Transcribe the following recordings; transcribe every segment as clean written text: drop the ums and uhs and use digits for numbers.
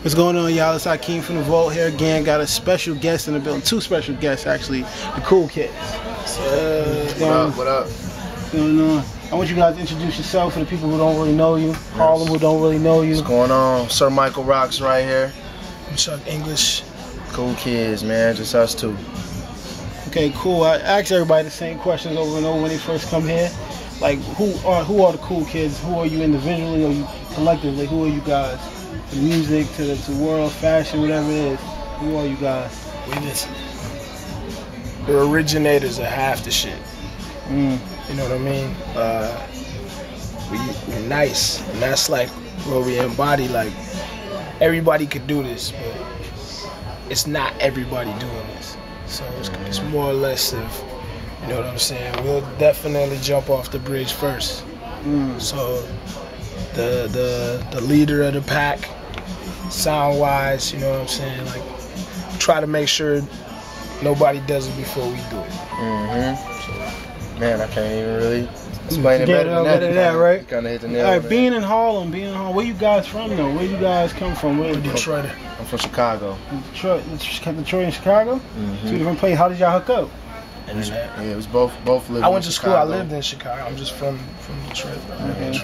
What's going on, y'all? It's Hakeem from the Vault here again. Got a special guest in the building. Two special guests, actually. The Cool Kids. What up? What's going on? I want you guys to introduce yourself for the people who don't really know you. Harlem who don't really know you. What's going on? Sir Michael Rocks right here. I'm Chuck English. Cool Kids, man. Just us two. Okay, cool. I ask everybody the same questions over and over when they first come here. Like, who are the Cool Kids? Who are you individually or you collectively? Who are you guys? The music to the world, fashion, whatever it is. Who are you guys? We just the originators of half the shit. You know what I mean? We're nice, and that's like where we embody. Like everybody could do this, but it's not everybody doing this. So it's more or less of, you know what I'm saying? We'll definitely jump off the bridge first. So the leader of the pack, sound wise, you know what I'm saying? Like try to make sure nobody does it before we do it. Man, I can't even really explain it better than that. Right? Kind of hit the nail. All right, being in Harlem, where you guys from though? Where you guys come from? Where? Detroit. I'm from Chicago. Detroit and Chicago? Two different places. How did y'all hook up? Yeah, it was both living. I went to in school. Chicago. I lived in Chicago. I'm just from Detroit.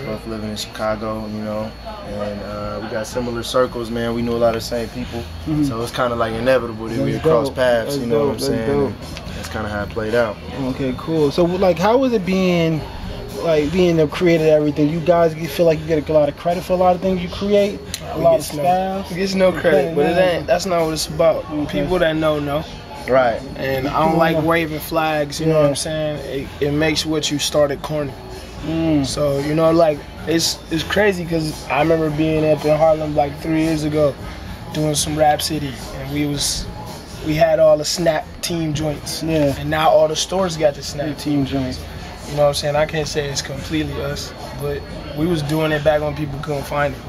Both living in Chicago, you know, and we got similar circles, man. We knew a lot of the same people, so it's kind of like inevitable that we would cross paths. You know what I'm saying? That's kind of how it played out. Okay, cool. So, like, how was it being the creator of everything? You guys feel like you get a lot of credit for a lot of things you create, a lot of styles. It gets no credit, but it ain't. That's not what it's about. People that know. Right. And I don't like waving flags, you know what I'm saying? It makes what you started corny. So, you know, like, it's crazy because I remember being up in Harlem like 3 years ago doing some Rap City, and we had all the Snap Team joints. Yeah. And now all the stores got the Snap Team joints. You know what I'm saying? I can't say it's completely us, but we was doing it back when people couldn't find it.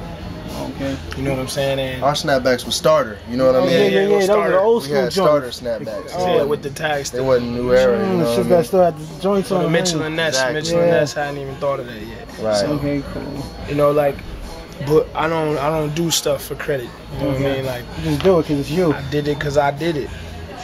Okay. You know what I'm saying? And our snapbacks were starter. You know what I mean? Yeah. Those were the old school joints. Starter snapbacks. Yeah, with the tags. They wasn't new era. You know what I mean? Still had the joints on. Mitchell and Ness. Exactly. Mitchell and Ness hadn't even thought of that yet. Right. So, okay, cool. You know, like, but I don't do stuff for credit. You know what I mean? Like, you just do it because it's you. I did it because I did it,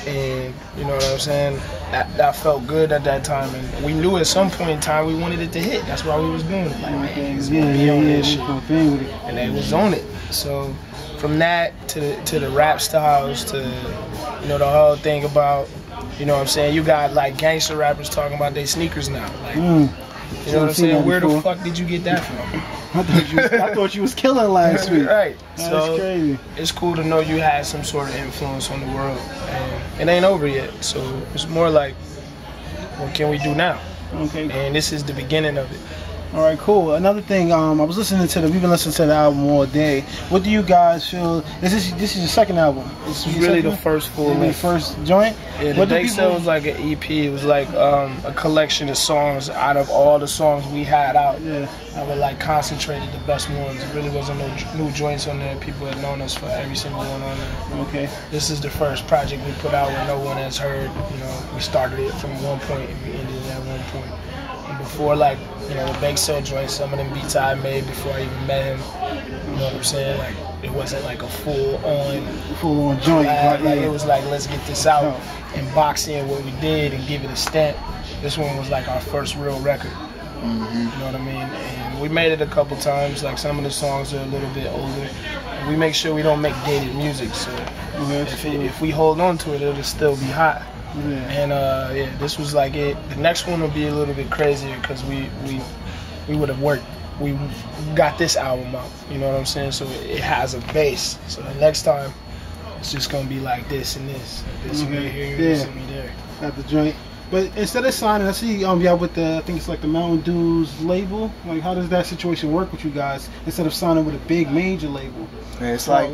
and you know what I'm saying. That felt good at that time, and we knew at some point in time we wanted it to hit. That's why we was doing it. Like, man, it's gonna be on this shit, and they was on it. So from that to the rap styles to, you know, the whole thing about, you know what I'm saying, you got like gangster rappers talking about their sneakers now. Like, you know what I'm saying? Where the fuck did you get that from? I thought you was killing last week. Right. That's so crazy. It's cool to know you had some sort of influence on the world, and it ain't over yet. So it's more like, what can we do now? Okay. And this is the beginning of it. All right, cool. Another thing, we've been listening to the album all day. What do you guys feel? This is your second album. This is really the first full length. The first joint. Yeah, the Bake Sale was like an EP. It was like a collection of songs out of all the songs we had out. Yeah. I would like concentrated the best ones. It really wasn't no new joints on there. People had known us for every single one on there. Okay. This is the first project we put out where no one has heard. You know, we started it from one point and we ended it at one point. And before, like, you know, the Bake Sale joint, some of them beats I made before I even met him. You know what I'm saying? Like, it wasn't like a full on joint. Like, it was like, let's get this out and box in what we did and give it a stamp. This one was like our first real record. You know what I mean? And we made it a couple times. Like, some of the songs are a little bit older. And we make sure we don't make dated music. So if we hold on to it, it'll still be hot. And this was like it. The next one will be a little bit crazier because we would have worked. We got this album out. You know what I'm saying? So it has a base. So the next time, it's just gonna be like this and this. This right here, this and me there. Got the joint. But instead of signing, I see y'all with I think it's like the Mountain Dew's label. Like, how does that situation work with you guys instead of signing with a big major label? And it's like,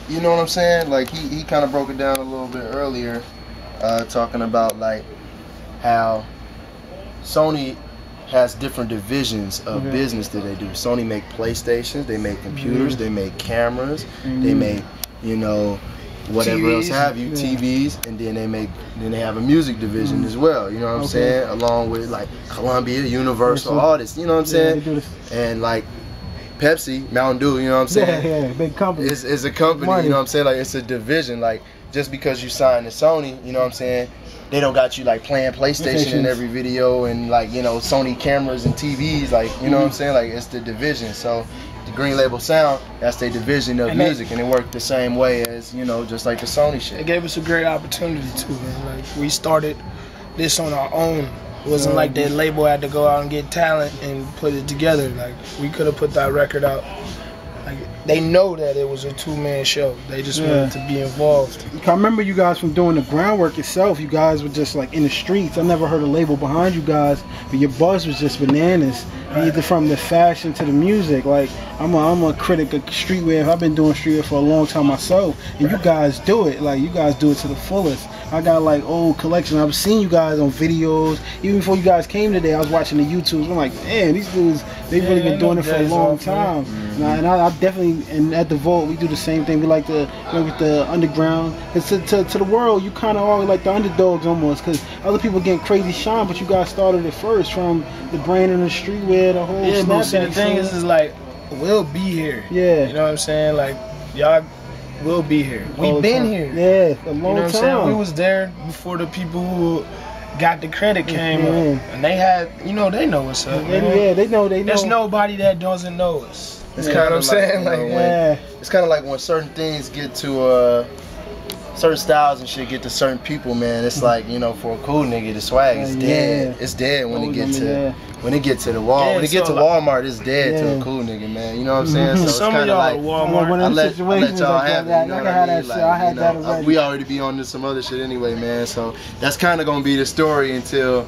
you know what I'm saying? Like, he kind of broke it down a little bit earlier, talking about like how Sony has different divisions of business that they do. Sony make PlayStations, they make computers, they make cameras, they make, you know, whatever TVs, else have you, TVs, and then they have a music division as well, you know what I'm saying? Along with like Columbia, Universal, all this, you know what I'm saying? And like, Pepsi, Mountain Dew, you know what I'm saying? Yeah, big company. It's a company, Money. you know what I'm saying? Like, it's a division. Like, just because you signed to Sony, you know what I'm saying? They don't got you like playing PlayStation in every video and like, you know, Sony cameras and TVs, like, you know what I'm saying? Like, it's the division. So the Green Label Sound, that's their division of music, and it worked the same way as, you know, just like the Sony shit. It gave us a great opportunity too, man. Like, we started this on our own. It wasn't like that label had to go out and get talent and put it together. Like, we could have put that record out. Like, they know that it was a two-man show. They just wanted to be involved. I remember you guys from doing the groundwork itself. You guys were just like in the streets. I never heard a label behind you guys, but your buzz was just bananas. Right. Either from the fashion to the music. Like, I'm a critic of streetwear. I've been doing streetwear for a long time myself, and you guys do it. Like, you guys do it to the fullest. I got like old collection. I've seen you guys on videos. Even before you guys came today, I was watching the YouTubes. I'm like, man, these dudes, they've really been doing it for a long time. And I definitely, and at the Vault, we do the same thing. We like to, you know, with the underground. It's to the world, you kind of are like the underdogs almost, because other people getting crazy shine, but you guys started it first from the brand and the streetwear, the whole. Yeah, but see, the thing is like, we'll be here. Yeah. You know what I'm saying? Like, y'all will be here. We've been here. Yeah, a long time. You know what I'm saying? We was there before the people who got the credit came up. And they had, you know, they know what's up. Yeah, they know. There's nobody that doesn't know us. It's kind of what I'm saying. Like, it's kind of like when certain things get to certain styles and shit get to certain people, man. It's like, you know, for a cool nigga, the swag is dead. It's dead when it get to the wall. When it get to Walmart, it's dead to a cool nigga, man. You know what I'm saying? So it's kind of like Walmart. I let y'all have it. You know what I mean? Like, I had that already. We already be on to some other shit anyway, man. So that's kind of gonna be the story until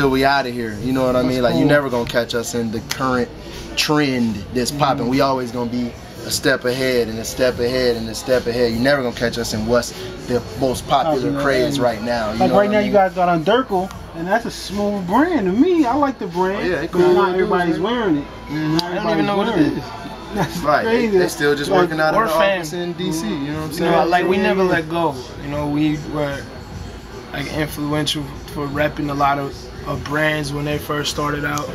we out of here. You know what I mean? Like, you never gonna catch us in the current trend that's popping. We always gonna be a step ahead and a step ahead and a step ahead. You're never gonna catch us in what's the most popular craze right now. Like right now, you guys got on Durkle, and that's a smooth brand to me. I like the brand. Yeah, it's cool. Not everybody's wearing it. I don't even know what it is. That's right. crazy. They still just working out of the office in DC. You know what I'm saying? You know, like, we never let go. You know, we were like influential for repping a lot of brands when they first started out,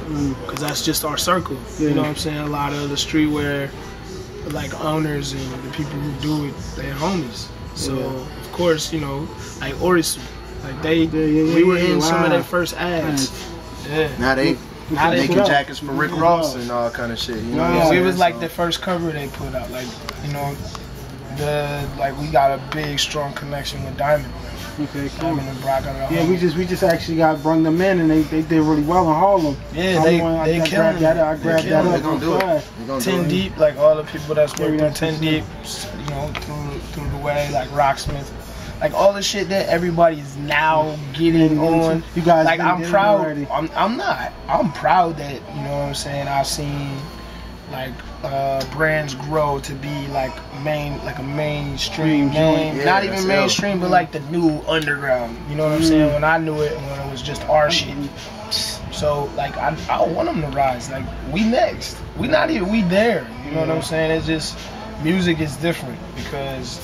because that's just our circle. You know what I'm saying? A lot of the streetwear like owners and the people who do it, they're homies. So of course, you know, like Orisu, like we were in some of their first ads. Now they making jackets for Rick Ross and all kind of shit. You know, it was like the first cover they put out. Like, you know, we got a big strong connection with Diamond. Okay, cool. Diamond and Brock got we just actually brung them in, and they did really well in Harlem. Yeah, they killed that. I grabbed that up. Gonna do it. 10 Deep, like all the people that's worked on 10 Deep, you know, through the way, like Rocksmith, like all the shit that everybody's now getting on. You guys, like, I'm proud. I'm proud that, you know what I'm saying, I've seen like brands grow to be like a mainstream name. Not even mainstream, but like the new underground. You know what I'm saying? When I knew it, when it was just our shit. So like, I want them to rise. Like, we next. We not even, we there. You know what I'm saying? It's just, music is different because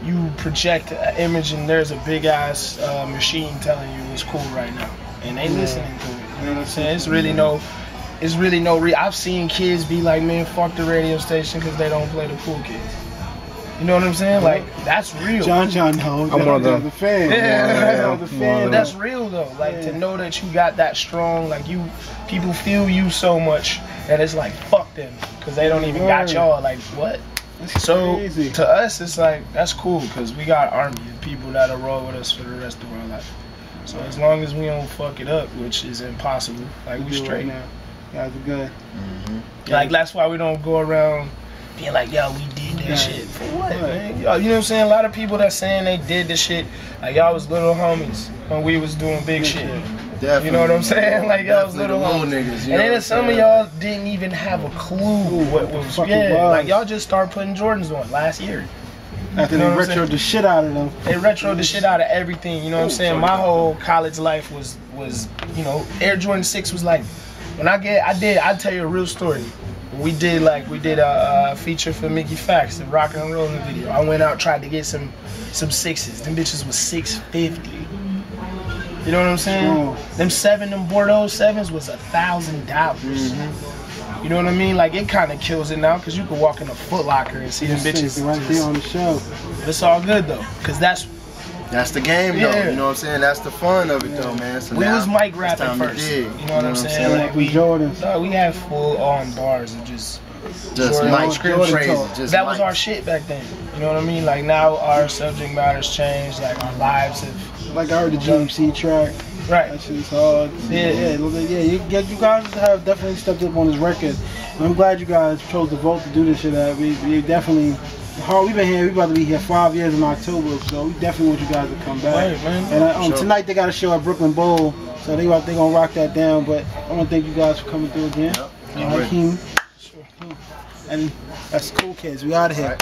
you project an image and there's a big ass machine telling you it's cool right now, and they listening to it. You know what I'm saying? It's really no. I've seen kids be like, man, fuck the radio station because they don't play the cool kids. You know what I'm saying? Like, that's real. John, no. I'm one of the fan. But that's real though. Like, to know that you got that strong, like, people feel you so much that it's like, fuck them, because they don't even got y'all. Like, what? So crazy. To us, it's like, that's cool, because we got army of people that'll roll with us for the rest of our life. So as long as we don't fuck it up, which is impossible, like, we straight now. Guys are good. Like, that's why we don't go around being like, yo, we did that shit. For what, man? Yo, you know what I'm saying? A lot of people that saying they did this shit, like, y'all was little homies when we was doing big shit. Definitely. You know what I'm saying? Like, y'all was little homies. Niggas, and then some of y'all didn't even have a clue what was. Like, y'all just started putting Jordans on last year. After they retroed the shit out of them. They retroed the shit out of everything. You know what I'm saying? My whole college life was, you know, Air Jordan 6 was like, when I'll tell you a real story. We did a feature for Mickey Fax, the Rock and Rollin' video. I went out, tried to get some sixes. Them bitches was $650. You know what I'm saying? Them Bordeaux 7s was $1,000. You know what I mean? Like, it kind of kills it now because you can walk in a Foot Locker and see them bitches right there on the show. It's all good though, because that's the game though. Yeah. You know what I'm saying? That's the fun of it though, man. So we now, was mic it's rapping time to first. dig. You know what I'm saying? Like we Jordans. we had full on bars and just Just Jordan mic Jordan crazy. talk. Just that was mic. our shit back then. You know what I mean? Like now our subject matter's changed. Like our lives have. Like I heard the GMC track. Right. That shit's hard. Yeah. You guys have definitely stepped up on this record. And I'm glad you guys chose to vote to do this shit. We definitely. We've been here. We about to be here 5 years in October, so we definitely want you guys to come back. Right, man. And tonight they got a show at Brooklyn Bowl, so they gonna rock that down. But I want to thank you guys for coming through again. Yep. Hakeem. And that's Cool Kids. We out of here.